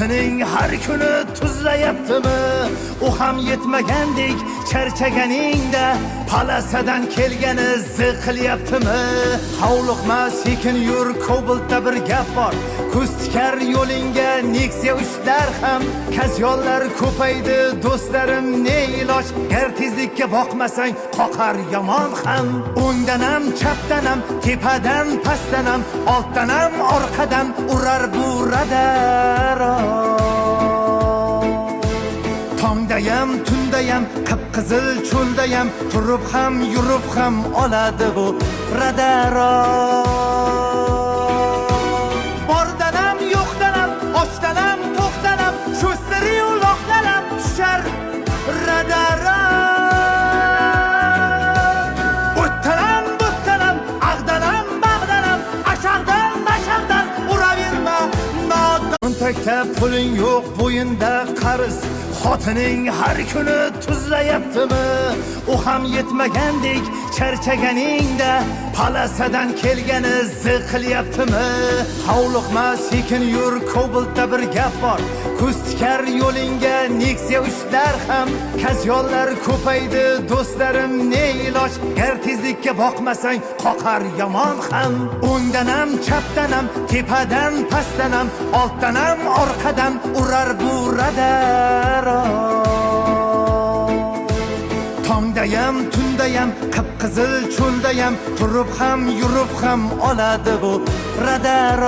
Sening har kuni tuzlayaptimi? U ham yetmagandek charchaganingda palasadan kelgani ziqilyaptimi? Hovliqma, sekin yur, Kobaltda bir gap bor. Kustikar yo'lingga Nexia ushlar ham kazyollar ko'paydi do'stlarim, ne iloj? Gar tezlikka boqmasang qoqar yomon ham. O'ngdan ham chapdan ham tepadan pastdan ham ortdan ham orqadan urar bu radar. Tongdayam tundayam qip-qizil cho'ldayam turib ham yurib ham oladi bu radar. Bordan ham yo'qdan ham ochdan ham to'qdan ham sho'stari uloqdan ham tushar radar. O'tdan ham butdan ham ag'dan ham bag'dan ham ashaqdan mashaqdan uraverma nodon. Takta puling yo'q, bo'yinda qarz, xotining har kuni tuzlayaptimi? U ham yetmagandek charchaganingda palasadan kelgani ziqilyaptimi? Hovliqma, sekin yur, Kobaltda bir gap bor. Kustikar yo'lingga Nexia ushlar ham kazyollar ko'paydi do'stlarim, ne iloj? Gar tezlikka boqmasang qoqar yomon ham. O'ngdan ham chapdan ham tepadan pastdan ham ortdan ham orqadan urar bu radar. Tongdayam tundayam qip-qizil cho'ldayam turib ham yurib ham oladi bu radar.